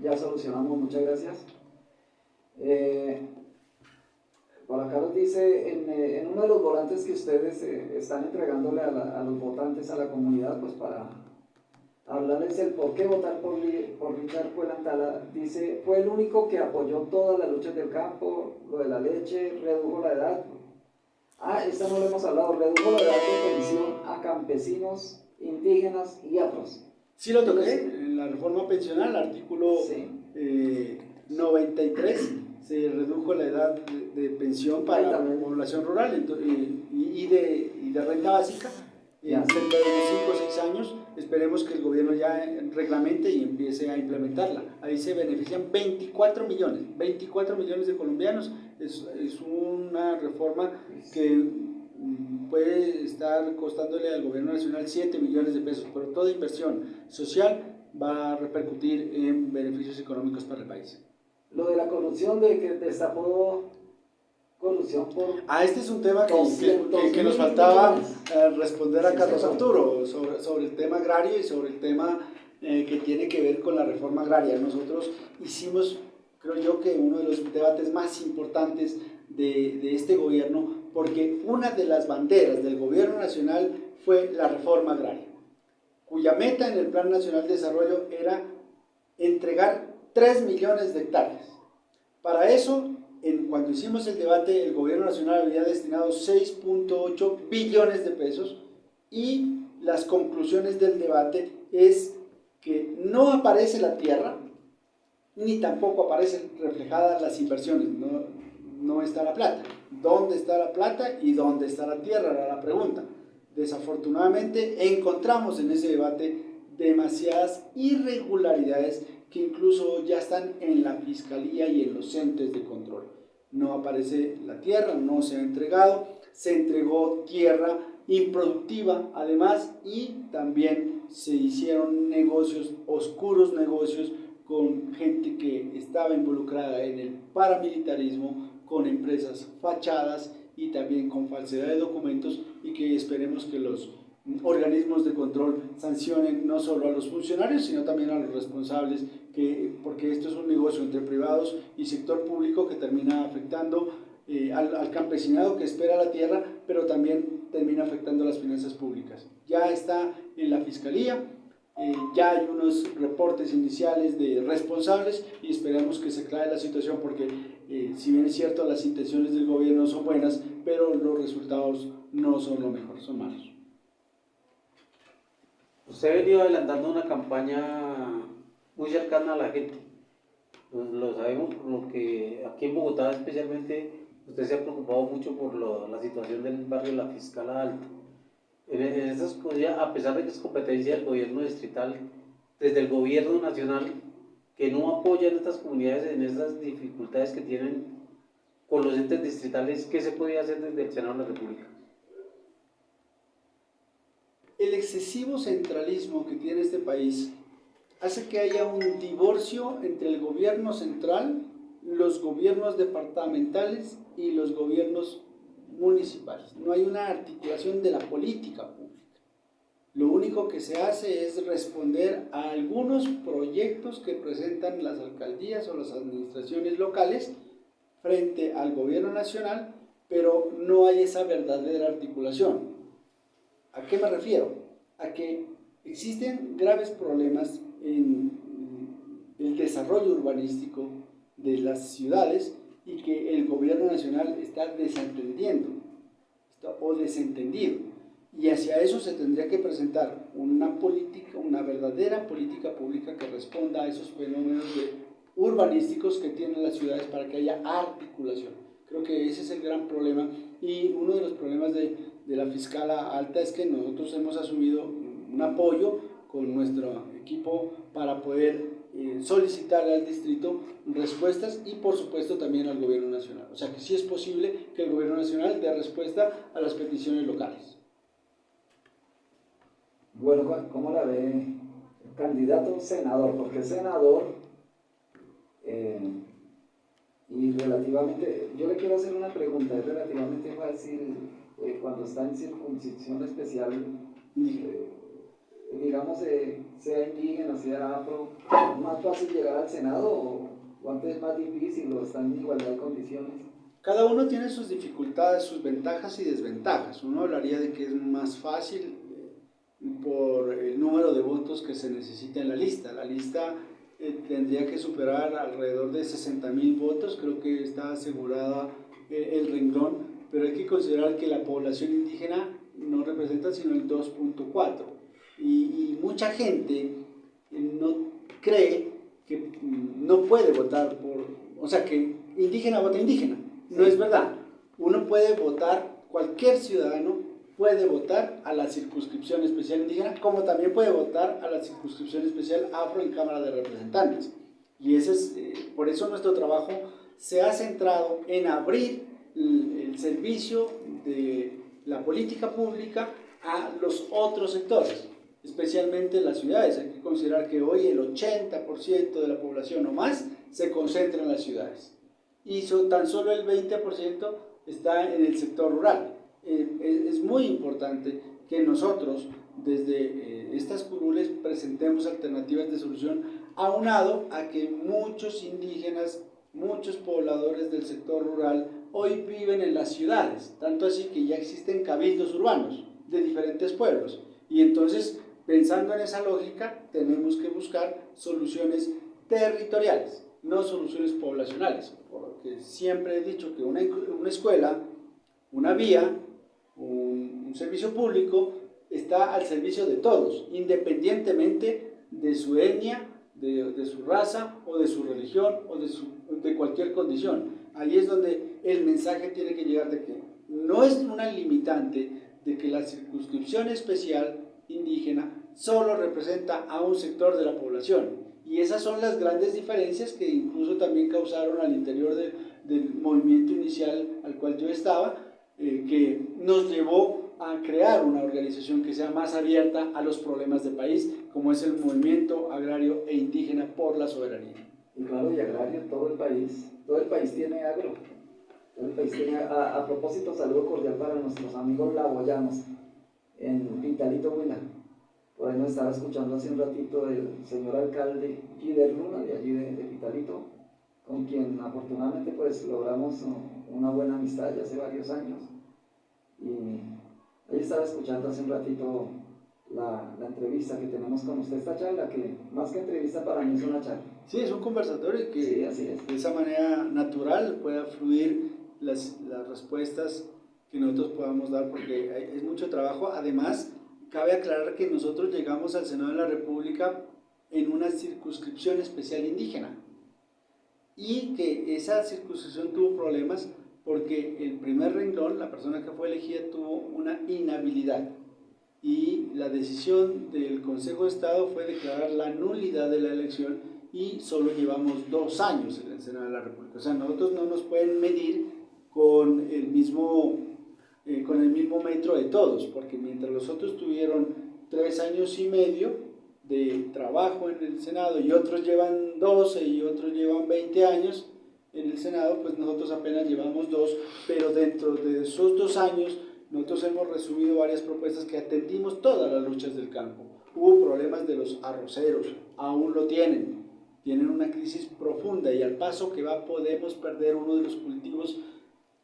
ya solucionamos, muchas gracias. Por acá nos dice, en uno de los volantes que ustedes están entregándole a los votantes, a la comunidad, pues para hablarles el por qué votar por Richard Cuelantala, dice: fue el único que apoyó todas las luchas del campo, lo de la leche, redujo la edad. Esta no lo hemos hablado, redujo la edad de pensión a campesinos, indígenas y afros. Sí lo toqué, en la reforma pensional, artículo 93, se redujo la edad de pensión para la población rural y de renta básica en cerca de unos 5 o 6 años. Esperemos que el gobierno ya reglamente y empiece a implementarla. Ahí se benefician 24 millones de colombianos. Es una reforma que puede estar costándole al gobierno nacional 7 millones de pesos, pero toda inversión social va a repercutir en beneficios económicos para el país. Lo de la corrupción, de que destapó corrupción por... Este es un tema que nos 200.000 faltaba millones. responder a Sí, Carlos señor. Arturo sobre el tema agrario y sobre el tema que tiene que ver con la reforma agraria. Nosotros hicimos, creo yo, que uno de los debates más importantes de este gobierno, porque una de las banderas del gobierno nacional fue la reforma agraria, cuya meta en el Plan Nacional de Desarrollo era entregar 3 millones de hectáreas. Para eso, cuando hicimos el debate, el gobierno nacional había destinado 6.8 billones de pesos y las conclusiones del debate es que no aparece la tierra, ni tampoco aparecen reflejadas las inversiones, no está la plata. ¿Dónde está la plata y dónde está la tierra? Era la pregunta. Desafortunadamente encontramos en ese debate demasiadas irregularidades que incluso ya están en la fiscalía y en los entes de control. No aparece la tierra, no se ha entregado, se entregó tierra improductiva además, y también se hicieron negocios, oscuros negocios, con gente que estaba involucrada en el paramilitarismo, con empresas fachadas y también con falsedad de documentos, y que esperemos que los organismos de control sancionen no solo a los funcionarios, sino también a los responsables, porque esto es un negocio entre privados y sector público que termina afectando al campesinado que espera la tierra, pero también termina afectando las finanzas públicas. Ya está en la fiscalía, ya hay unos reportes iniciales de responsables y esperamos que se aclare la situación, porque si bien es cierto, las intenciones del gobierno son buenas, pero los resultados no son lo mejor, son malos. Usted ha venido adelantando una campaña muy cercana a la gente. Lo sabemos por lo que aquí en Bogotá especialmente usted se ha preocupado mucho por la situación del barrio La Fiscala Alta. En esas cosas, a pesar de que es competencia del gobierno distrital, desde el gobierno nacional, que no apoyan estas comunidades en esas dificultades que tienen con los entes distritales, ¿qué se puede hacer desde el Senado de la República? El excesivo centralismo que tiene este país hace que haya un divorcio entre el gobierno central, los gobiernos departamentales y los gobiernos municipales. No hay una articulación de la política pública. Lo único que se hace es responder a algunos proyectos que presentan las alcaldías o las administraciones locales frente al gobierno nacional, pero no hay esa verdadera articulación. ¿A qué me refiero? A que existen graves problemas en el desarrollo urbanístico de las ciudades y que el gobierno nacional está desentendiendo o desentendido, y hacia eso se tendría que presentar una política, una verdadera política pública que responda a esos fenómenos urbanísticos que tienen las ciudades, para que haya articulación. Creo que ese es el gran problema, y uno de los problemas de la Fiscala Alta es que nosotros hemos asumido un apoyo con nuestro equipo para poder solicitarle al distrito respuestas, y por supuesto también al gobierno nacional. O sea que sí es posible que el gobierno nacional dé respuesta a las peticiones locales. Bueno, ¿cómo la ve el candidato senador? Porque senador, y relativamente, yo le quiero hacer una pregunta, es relativamente fácil, cuando está en circunscripción especial, digamos, sea indígena, sea afro, ¿es más fácil llegar al Senado o antes es más difícil, o están en igualdad de condiciones? Cada uno tiene sus dificultades, sus ventajas y desventajas. Uno hablaría de que es más fácil por el número de votos que se necesita en la lista. La lista tendría que superar alrededor de 60.000 votos, creo que está asegurada el renglón, pero hay que considerar que la población indígena no representa sino el 2.4, y mucha gente no cree que no puede votar o sea, que indígena vota indígena. No es verdad. Uno puede votar, cualquier ciudadano puede votar a la circunscripción especial indígena, como también puede votar a la circunscripción especial afro en Cámara de Representantes. Y ese es, por eso nuestro trabajo se ha centrado en abrir el servicio de la política pública a los otros sectores, especialmente en las ciudades. Hay que considerar que hoy el 80% de la población o más se concentra en las ciudades y tan solo el 20% está en el sector rural. Es muy importante que nosotros desde estas curules presentemos alternativas de solución, aunado a que muchos indígenas, muchos pobladores del sector rural hoy viven en las ciudades, tanto así que ya existen cabildos urbanos de diferentes pueblos, y entonces, pensando en esa lógica, tenemos que buscar soluciones territoriales, no soluciones poblacionales, porque siempre he dicho que una escuela, una vía, un servicio público está al servicio de todos, independientemente de su etnia, de su raza o de su religión o de cualquier condición. Ahí es donde el mensaje tiene que llegar, de que no es una limitante de que la circunscripción especial indígena solo representa a un sector de la población, y esas son las grandes diferencias que incluso también causaron al interior del movimiento inicial al cual yo estaba, que nos llevó a crear una organización que sea más abierta a los problemas del país, como es el Movimiento Agrario e Indígena por la Soberanía. Y claro, y agrario en todo el país tiene agro. Todo el país tiene, a propósito, saludo cordial para nuestros amigos laboyanos en Pitalito, Huila. Por ahí nos estaba escuchando hace un ratito el señor alcalde Gider Luna, de allí de Pitalito, con quien afortunadamente pues logramos una buena amistad ya hace varios años. Y ahí estaba escuchando hace un ratito la entrevista que tenemos con usted, esta charla, que más que entrevista para mí es una charla. Sí, es un conversatorio que sí, así es. De esa manera natural pueda fluir las respuestas que nosotros podamos dar, porque es mucho trabajo. Además, cabe aclarar que nosotros llegamos al Senado de la República en una circunscripción especial indígena, y que esa circunscripción tuvo problemas porque el primer renglón, la persona que fue elegida, tuvo una inhabilidad, y la decisión del Consejo de Estado fue declarar la nulidad de la elección, y solo llevamos 2 años en el Senado de la República. O sea, nosotros no nos pueden medir con el mismo metro de todos, porque mientras los otros tuvieron 3 años y medio de trabajo en el Senado y otros llevan 12 y otros llevan 20 años en el Senado, pues nosotros apenas llevamos 2, pero dentro de esos 2 años nosotros hemos resumido varias propuestas que atendimos todas las luchas del campo. Hubo problemas de los arroceros, aún lo tienen una crisis profunda, y al paso que va podemos perder uno de los cultivos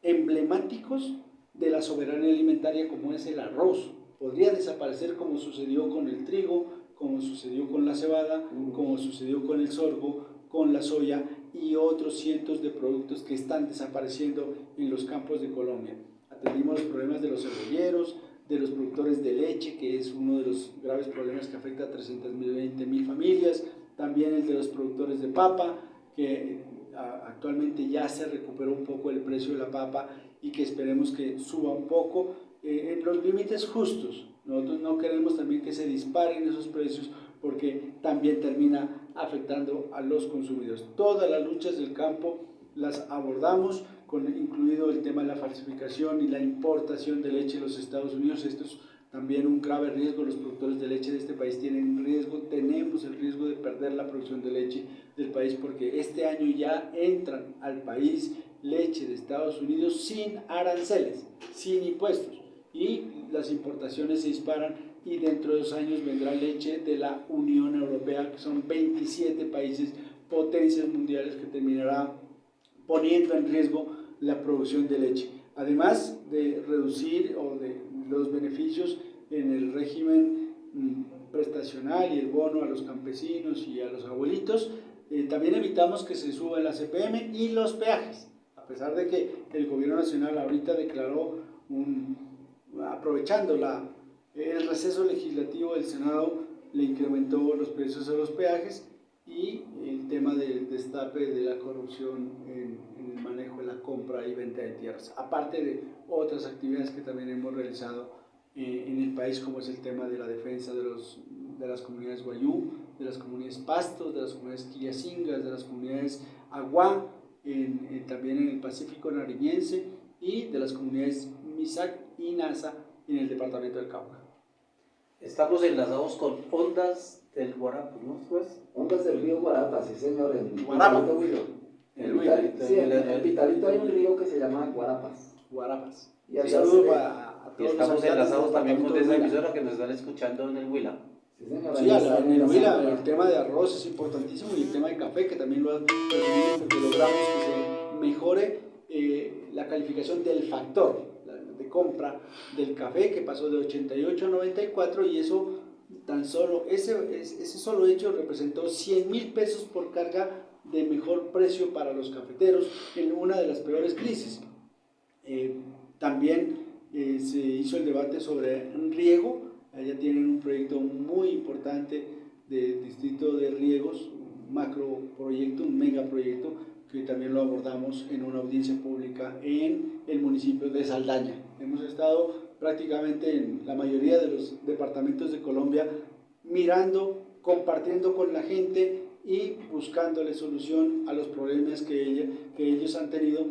emblemáticos de la soberanía alimentaria, como es el arroz. Podría desaparecer, como sucedió con el trigo, como sucedió con la cebada, como sucedió con el sorgo, con la soya y otros cientos de productos que están desapareciendo en los campos de Colombia. Atendimos los problemas de los cebolleros, de los productores de leche, que es uno de los graves problemas que afecta a 320,000 familias, también el de los productores de papa, que actualmente ya se recuperó un poco el precio de la papa y que esperemos que suba un poco en los límites justos. Nosotros no queremos también que se disparen esos precios, porque también termina afectando a los consumidores. Todas las luchas del campo las abordamos, incluido el tema de la falsificación y la importación de leche de los Estados Unidos. Esto es también un grave riesgo. Los productores de leche de este país tenemos el riesgo de perder la producción de leche del país, porque este año ya entran al país leche de Estados Unidos sin aranceles, sin impuestos, y las importaciones se disparan, y dentro de 2 años vendrá leche de la Unión Europea, que son 27 países, potencias mundiales, que terminará poniendo en riesgo la producción de leche. Además de reducir o de los beneficios en el régimen prestacional y el bono a los campesinos y a los abuelitos, también evitamos que se suba la CPM y los peajes, a pesar de que el gobierno nacional ahorita declaró, aprovechando el receso legislativo del Senado, le incrementó los precios de los peajes, y el tema del destape de la corrupción en el manejo de la compra y venta de tierras, aparte de otras actividades que también hemos realizado en el país, como es el tema de la defensa de las comunidades Wayuu, de las comunidades Pastos, de las comunidades Quillacingas, de las comunidades Aguá, también en el Pacífico Nariñense, y de las comunidades Misak y NASA en el departamento del Cauca. Estamos enlazados con Ondas del Guarapo, ¿no? Pues, Ondas del río Guarapa, sí señor, en Guarapa. Pitalito, Huilo. El Huila. Sí, en Pitalito hay un río que se llama Guarapas. Guarapas. Y Un allá saludo se- para y todos los estamos habitantes enlazados del también con departamento esa del Huila. emisora que nos están escuchando en el Huila. Sí señor, Sí, ahí está en el la Huila zona. el tema de arroz es importantísimo y el tema de café que también lo recibimos porque logramos que se mejore la calificación del factor de compra del café que pasó de 88 a 94 y eso tan solo, ese solo hecho representó 100.000 pesos por carga de mejor precio para los cafeteros en una de las peores crisis. También se hizo el debate sobre riego. Allá tienen un proyecto muy importante de distrito de riegos, un macro proyecto, un megaproyecto, que también lo abordamos en una audiencia pública en el municipio de Saldaña. Hemos estado prácticamente en la mayoría de los departamentos de Colombia mirando, compartiendo con la gente y buscándole solución a los problemas que ellos han tenido.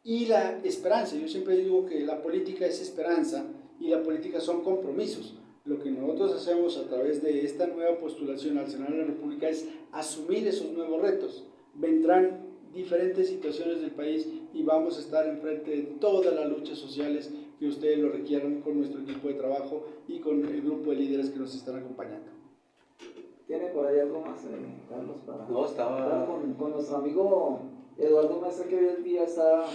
Y la esperanza, yo siempre digo que la política es esperanza y la política son compromisos. Lo que nosotros hacemos a través de esta nueva postulación al Senado de la República es asumir esos nuevos retos. Vendrán diferentes situaciones del país y vamos a estar enfrente de todas las luchas sociales que ustedes lo requieran con nuestro equipo de trabajo y con el grupo de líderes que nos están acompañando. ¿Tiene por ahí algo más, Carlos? No, estaba... Con nuestro amigo Eduardo Mestre, que hoy en día está...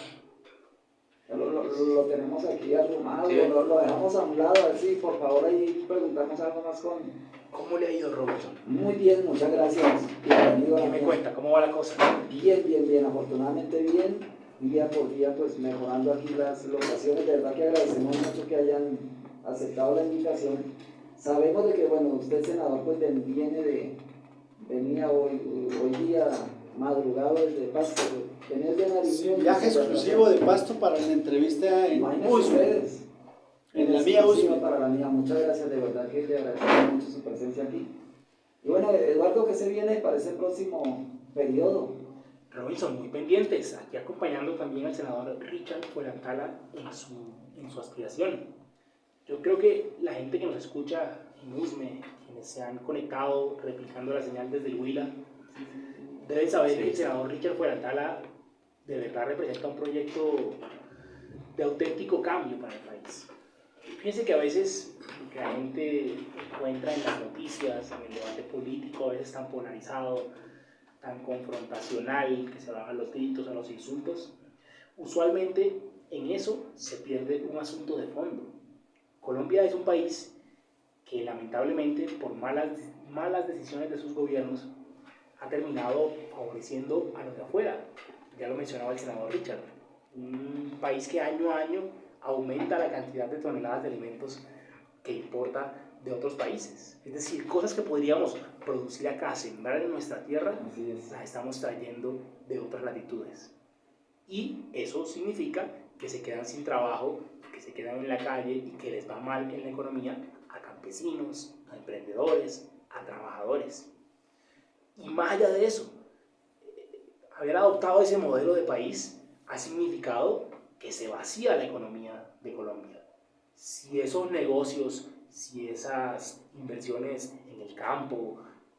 Lo tenemos aquí arrumado, Sí. lo dejamos a un lado, a ver si por favor ahí preguntamos algo más con... ¿Cómo le ha ido, Robinson? Muy bien, muchas gracias. Bienvenido. ¿Qué me cuenta? ¿Cómo va la cosa? Bien, afortunadamente bien. Día por día pues mejorando aquí las locaciones. De verdad que agradecemos mucho que hayan aceptado la invitación. Sabemos de que, bueno, usted senador pues venía hoy día madrugado desde Pasto, venía de Nariño. Sí, viaje exclusivo de Pasto para la entrevista en Imagínense Usme. ustedes. En la mía Exclusiva Usme. para la mía, muchas gracias, de verdad que le agradecemos mucho su presencia aquí. Y bueno, Eduardo, ¿qué se viene para ese próximo periodo? Robinson, muy pendientes, aquí acompañando también al senador Richard Fuerantala en su aspiración. Yo creo que la gente que nos escucha en USME, quienes se han conectado replicando la señal desde el Huila, deben saber que el senador Richard Fuerantala de verdad representa un proyecto de auténtico cambio para el país. Fíjense que a veces lo que la gente encuentra en las noticias, en el debate político, a veces tan polarizado, tan confrontacional, que se van a los gritos, a los insultos, usualmente en eso se pierde un asunto de fondo. Colombia es un país que lamentablemente por malas decisiones de sus gobiernos ha terminado favoreciendo a los de afuera. Ya lo mencionaba el senador Richard, un país que año a año aumenta la cantidad de toneladas de alimentos que importa de otros países. Es decir, cosas que podríamos producir acá, sembrar en nuestra tierra, Así es. las estamos trayendo de otras latitudes. Y eso significa que se quedan sin trabajo, que se quedan en la calle y que les va mal en la economía a campesinos, a emprendedores, a trabajadores. Y más allá de eso, haber adoptado ese modelo de país ha significado que se vacía la economía de Colombia. Si esos negocios, si esas inversiones en el campo,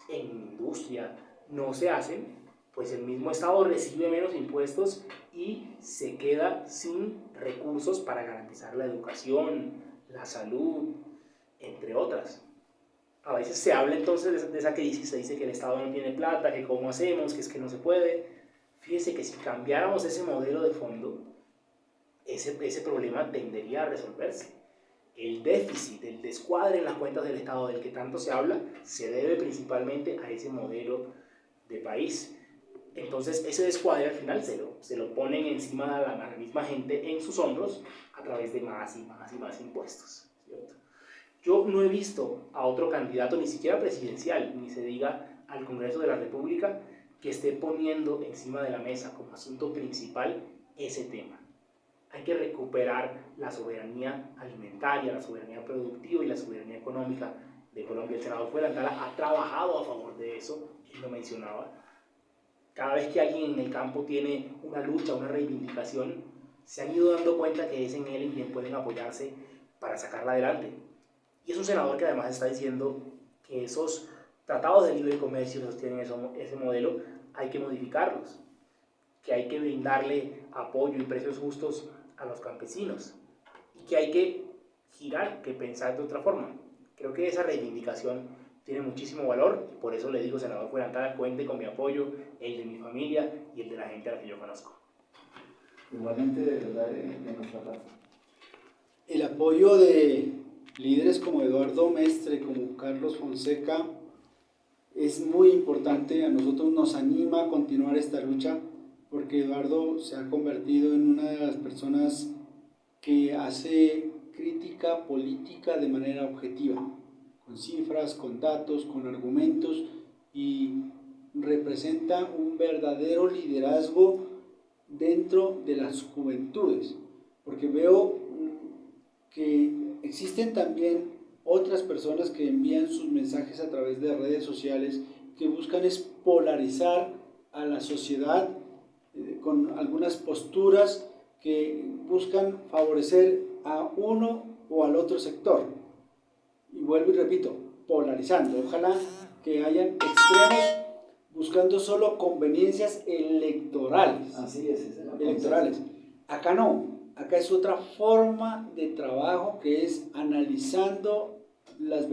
en industria, no se hacen, pues el mismo Estado recibe menos impuestos y se queda sin recursos para garantizar la educación, la salud, entre otras. A veces se habla entonces de esa crisis, se dice que el Estado no tiene plata, que cómo hacemos, que es que no se puede. Fíjese que si cambiáramos ese modelo de fondo, ese problema tendería a resolverse. El déficit, el descuadre en las cuentas del Estado del que tanto se habla, se debe principalmente a ese modelo de país. Entonces ese descuadre al final se lo ponen encima a la misma gente en sus hombros a través de más y más y más impuestos, ¿cierto? Yo no he visto a otro candidato, ni siquiera presidencial, ni se diga al Congreso de la República, que esté poniendo encima de la mesa como asunto principal ese tema. Hay que recuperar la soberanía alimentaria, la soberanía productiva y la soberanía económica de Colombia. El senador Fuerantala ha trabajado a favor de eso, él lo mencionaba. Cada vez que alguien en el campo tiene una lucha, una reivindicación, se han ido dando cuenta que es en él en quien pueden apoyarse para sacarla adelante. Y es un senador que además está diciendo que esos tratados de libre comercio que sostienen ese modelo hay que modificarlos, que hay que brindarle apoyo y precios justos a los campesinos y que hay que girar, que pensar de otra forma. Creo que esa reivindicación tiene muchísimo valor y por eso le digo, senador Fuenantara, cuente con mi apoyo, el de mi familia y el de la gente a la que yo conozco. Igualmente, de verdad, de nuestra parte. El apoyo de líderes como Eduardo Mestre, como Carlos Fonseca, es muy importante. A nosotros nos anima a continuar esta lucha porque Eduardo se ha convertido en una de las personas que hace crítica política de manera objetiva, con cifras, con datos, con argumentos, y representa un verdadero liderazgo dentro de las juventudes, porque veo que existen también otras personas que envían sus mensajes a través de redes sociales que buscan es polarizar a la sociedad con algunas posturas que buscan favorecer a uno o al otro sector. Y vuelvo y repito, polarizando. Ojalá que hayan extremos buscando solo conveniencias electorales. Así es electorales. Acá no, acá es otra forma de trabajo que es analizando las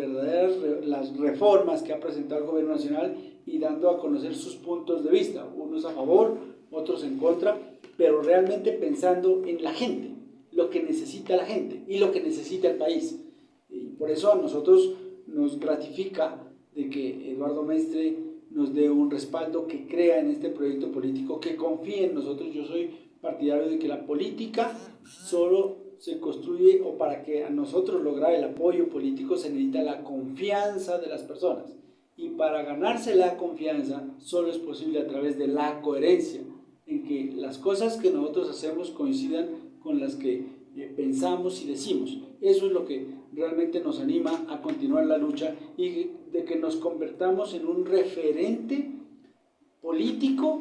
reformas que ha presentado el gobierno nacional y dando a conocer sus puntos de vista, unos a favor, otros en contra, pero realmente pensando en la gente, lo que necesita la gente y lo que necesita el país. Y por eso a nosotros nos gratifica de que Eduardo Mestre nos dé un respaldo, que crea en este proyecto político, que confíe en nosotros. Yo soy partidario de que la política solo se construye, o para que a nosotros lograr el apoyo político se necesita la confianza de las personas, y para ganarse la confianza solo es posible a través de la coherencia, en que las cosas que nosotros hacemos coincidan con las que pensamos y decimos. Eso es lo que realmente nos anima a continuar la lucha y de que nos convertamos en un referente político,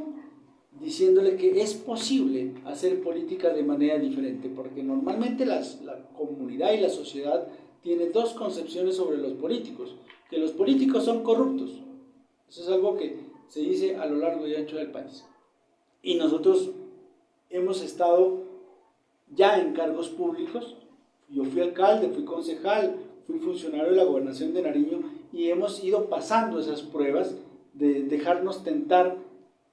diciéndole que es posible hacer política de manera diferente, porque normalmente la comunidad y la sociedad tiene dos concepciones sobre los políticos: que los políticos son corruptos. Eso es algo que se dice a lo largo y ancho del país. Y nosotros hemos estado ya en cargos públicos. Yo fui alcalde, fui concejal, fui funcionario de la Gobernación de Nariño, y hemos ido pasando esas pruebas de dejarnos tentar,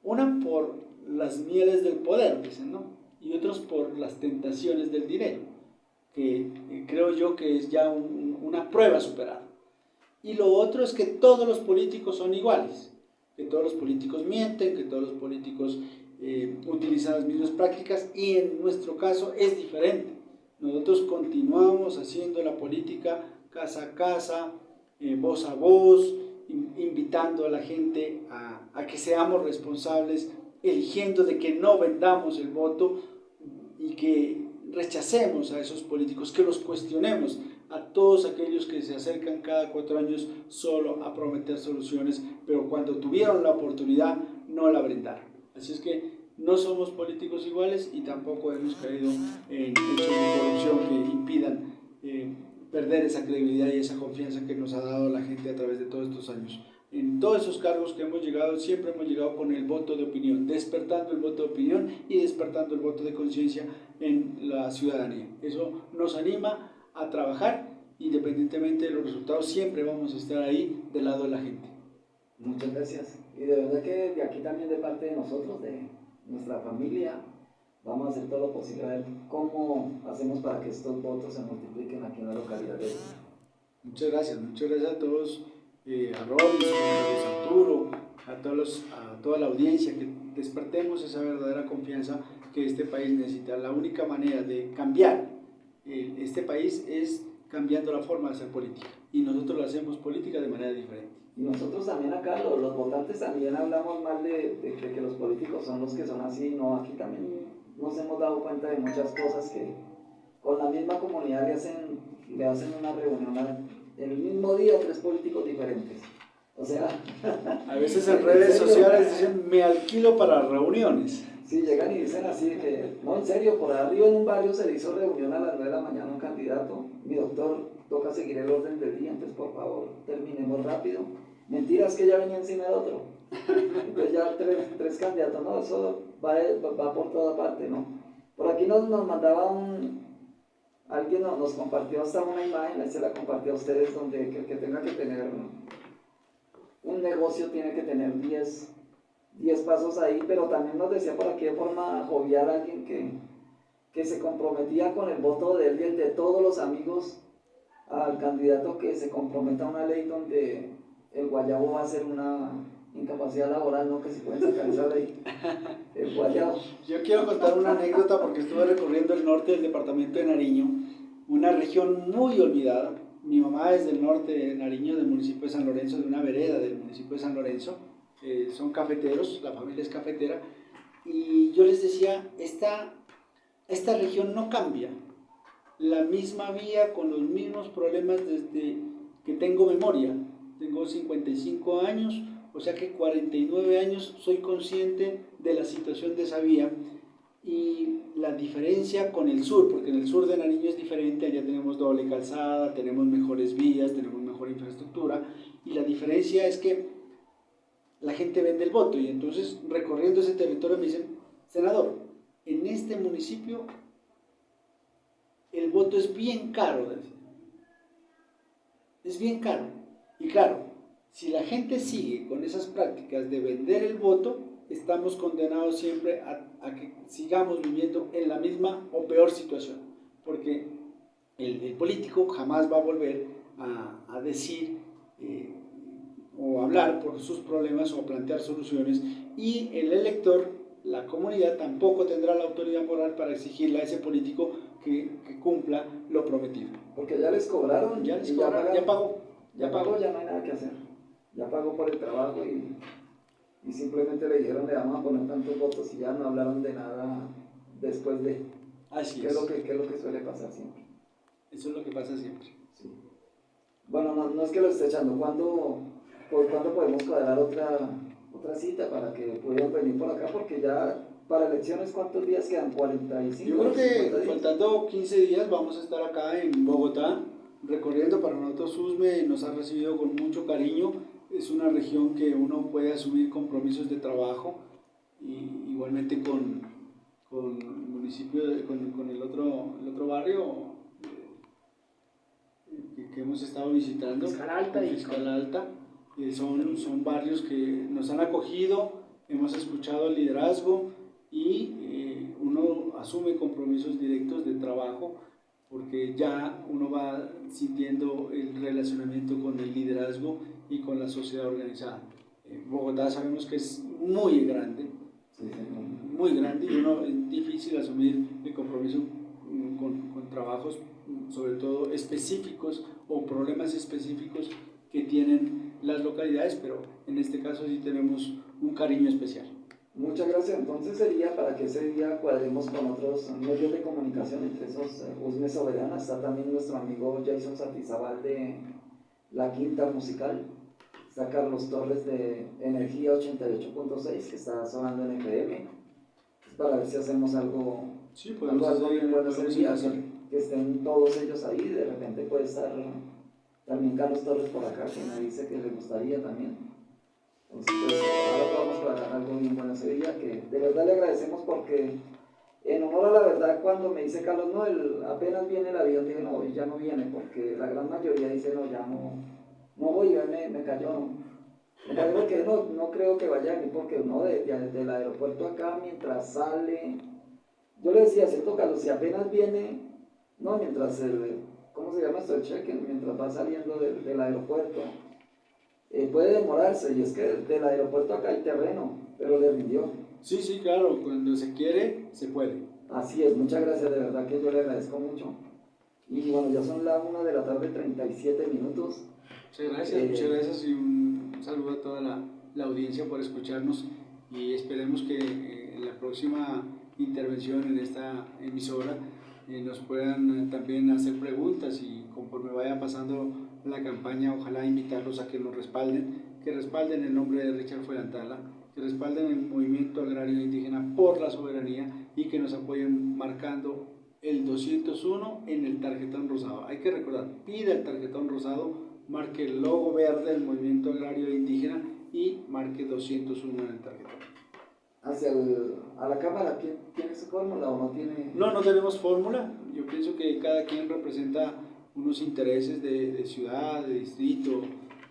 una por las mieles del poder, dicen, ¿no? Y otros por las tentaciones del dinero, que creo yo que es ya una prueba superada. Y lo otro es que todos los políticos son iguales, que todos los políticos mienten, que todos los políticos utilizan las mismas prácticas, y en nuestro caso es diferente. Nosotros continuamos haciendo la política casa a casa, voz a voz, invitando a la gente a que seamos responsables, eligiendo de que no vendamos el voto y que rechacemos a esos políticos, que los cuestionemos a todos aquellos que se acercan cada 4 años solo a prometer soluciones, pero cuando tuvieron la oportunidad no la brindaron. Así es que no somos políticos iguales y tampoco hemos caído en hechos de corrupción que impidan perder esa credibilidad y esa confianza que nos ha dado la gente a través de todos estos años. En todos esos cargos que hemos llegado, siempre hemos llegado con el voto de opinión, despertando el voto de opinión y despertando el voto de conciencia en la ciudadanía. Eso nos anima a trabajar, independientemente de los resultados. Siempre vamos a estar ahí del lado de la gente. Muchas gracias. Y de verdad que de aquí también, de parte de nosotros, de nuestra familia, vamos a hacer todo lo posible a ver cómo hacemos para que estos votos se multipliquen aquí en la localidad de Muchas gracias a todos, a Robinson, a Arturo, a toda la audiencia, que despertemos esa verdadera confianza que este país necesita. La única manera de cambiar este país es cambiando la forma de hacer política, y nosotros lo hacemos política de manera diferente. Y nosotros también acá, los votantes, también hablamos mal de que los políticos son los que son así. No, aquí también nos hemos dado cuenta de muchas cosas que con la misma comunidad le hacen una reunión el mismo día 3 políticos diferentes. O sea, a veces en redes sociales dicen: me alquilo para reuniones. Sí, llegan y dicen así que, no, en serio, por arriba en un barrio se le hizo reunión a las 9 de la mañana un candidato. Mi doctor, toca seguir el orden del día, entonces por favor, terminemos rápido. Mentiras que ya venía encima de otro. Entonces ya tres candidatos, no, eso va por toda parte, ¿no? Por aquí nos mandaba alguien nos compartió hasta una imagen, ahí se la compartió a ustedes, donde que tenga que tener, un negocio tiene que tener 10 pasos ahí, pero también nos decía por aquí de forma jovial alguien que se comprometía con el voto de él y el de todos los amigos al candidato que se comprometa a una ley donde el guayabo va a ser una incapacidad laboral, ¿no? Que se puede sacar esa ley, el guayabo. Yo quiero contar una anécdota porque estuve recorriendo el norte del departamento de Nariño, una región muy olvidada. Mi mamá es del norte de Nariño, del municipio de San Lorenzo, de una vereda del municipio de San Lorenzo. Son cafeteros, la familia es cafetera, y yo les decía, esta región no cambia, la misma vía con los mismos problemas desde que tengo memoria. Tengo 55 años, o sea que 49 años soy consciente de la situación de esa vía, y la diferencia con el sur, porque en el sur de Nariño es diferente, allá tenemos doble calzada, tenemos mejores vías, tenemos mejor infraestructura, y la diferencia es que la gente vende el voto, y entonces recorriendo ese territorio me dicen, senador, en este municipio el voto es bien caro, es bien caro, y claro, si la gente sigue con esas prácticas de vender el voto, estamos condenados siempre a que sigamos viviendo en la misma o peor situación, porque el político jamás va a volver a decir o hablar por sus problemas o plantear soluciones, y el elector, la comunidad, tampoco tendrá la autoridad moral para exigirle a ese político que cumpla lo prometido. Porque ya les cobraron, Ya pagó, ya no hay nada que hacer. Ya pagó por el trabajo y simplemente le dijeron, le vamos a poner tantos votos, y ya no hablaron de nada después de. Así ¿Qué es lo que suele pasar siempre? Eso es lo que pasa siempre. Sí. Bueno, no es que lo esté echando. ¿Cuándo podemos cuadrar otra cita para que puedan venir por acá? Porque ya para elecciones, ¿cuántos días quedan? 45. Yo creo que faltando 15 días vamos a estar acá en Bogotá recorriendo. Para nosotros USME nos ha recibido con mucho cariño. Es una región que uno puede asumir compromisos de trabajo, y igualmente con el municipio, con el otro barrio que hemos estado visitando, Fiscal Alta. Son barrios que nos han acogido, hemos escuchado el liderazgo, y uno asume compromisos directos de trabajo, porque ya uno va sintiendo el relacionamiento con el liderazgo y con la sociedad organizada. Bogotá sabemos que es muy grande, muy grande, y uno es difícil asumir el compromiso con trabajos, sobre todo específicos, o problemas específicos que tienen las localidades, pero en este caso sí tenemos un cariño especial. Muchas gracias. Entonces sería para que ese día cuadremos con otros medios de comunicación, entre esos USME Soberana. Está también nuestro amigo Jason Satizabal de La Quinta Musical. Está Carlos Torres de Energía 88.6, que está sonando en FM. Para ver si hacemos algo, sí, algo bien bueno ese día, que estén todos ellos ahí. De repente puede estar también Carlos Torres por acá, que me dice que le gustaría también. Entonces, pues, ahora podemos cuadrar algo bien bueno ese día, que de verdad le agradecemos, porque en honor a la verdad, cuando me dice Carlos, no, apenas viene el avión, dije, no, hoy ya no viene, porque la gran mayoría dice, no, ya no voy, ya me cayó, porque no creo que vaya a venir, porque uno desde el aeropuerto acá, mientras sale, yo le decía, ¿cierto, Carlos? Si apenas viene, no, mientras ¿cómo se llama esto? El check-in, mientras va saliendo del aeropuerto, puede demorarse, y es que del aeropuerto acá hay terreno, pero le rindió. Sí, claro, cuando se quiere, se puede. Así es, muchas gracias, de verdad que yo le agradezco mucho. Y bueno, ya son las 1 de la tarde, 37 minutos. Muchas gracias, y un saludo a toda la audiencia por escucharnos, y esperemos que en la próxima intervención en esta emisora nos puedan también hacer preguntas, y conforme vaya pasando la campaña, ojalá invitarlos a que nos respalden, que respalden el nombre de Richard Fuenzalía, que respalden el movimiento agrario indígena por la soberanía y que nos apoyen marcando el 201 en el tarjetón rosado. Hay que recordar, pida el tarjetón rosado, marque el logo verde del movimiento agrario indígena y marque 201 en el tarjetón. A la Cámara, ¿tiene su fórmula o no tiene? No, no tenemos fórmula. Yo pienso que cada quien representa unos intereses de ciudad, de distrito,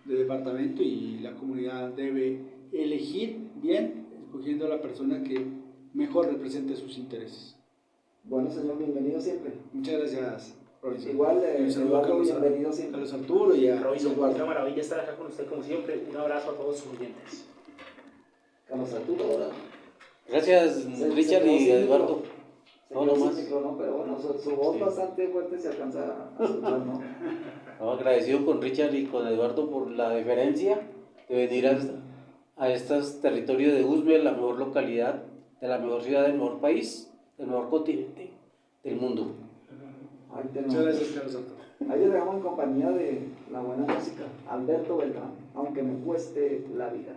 de departamento, y la comunidad debe elegir bien, escogiendo a la persona que mejor represente sus intereses. Bueno, señor, bienvenido siempre. Muchas gracias, Robinson. Igual, Un saludo a Eduardo, Carlos, bienvenido siempre. Carlos Arturo y a Robinson, Eduardo. una maravilla estar acá con usted como siempre. Un abrazo a todos sus oyentes. Carlos Arturo, ahora. Gracias, Richard y Eduardo. No, no más. Pero bueno, su voz Sí. bastante fuerte se alcanza a escuchar, ¿no? No, agradecido con Richard y con Eduardo por la deferencia de venir a estos territorios de Usme, la mejor localidad, de la mejor ciudad, del mejor país, del mejor continente del mundo. Ahí Muchas tenemos. gracias, Carlos Arturo. Ahí les dejamos en compañía de la buena música, Alberto Beltrán, aunque me cueste la vida.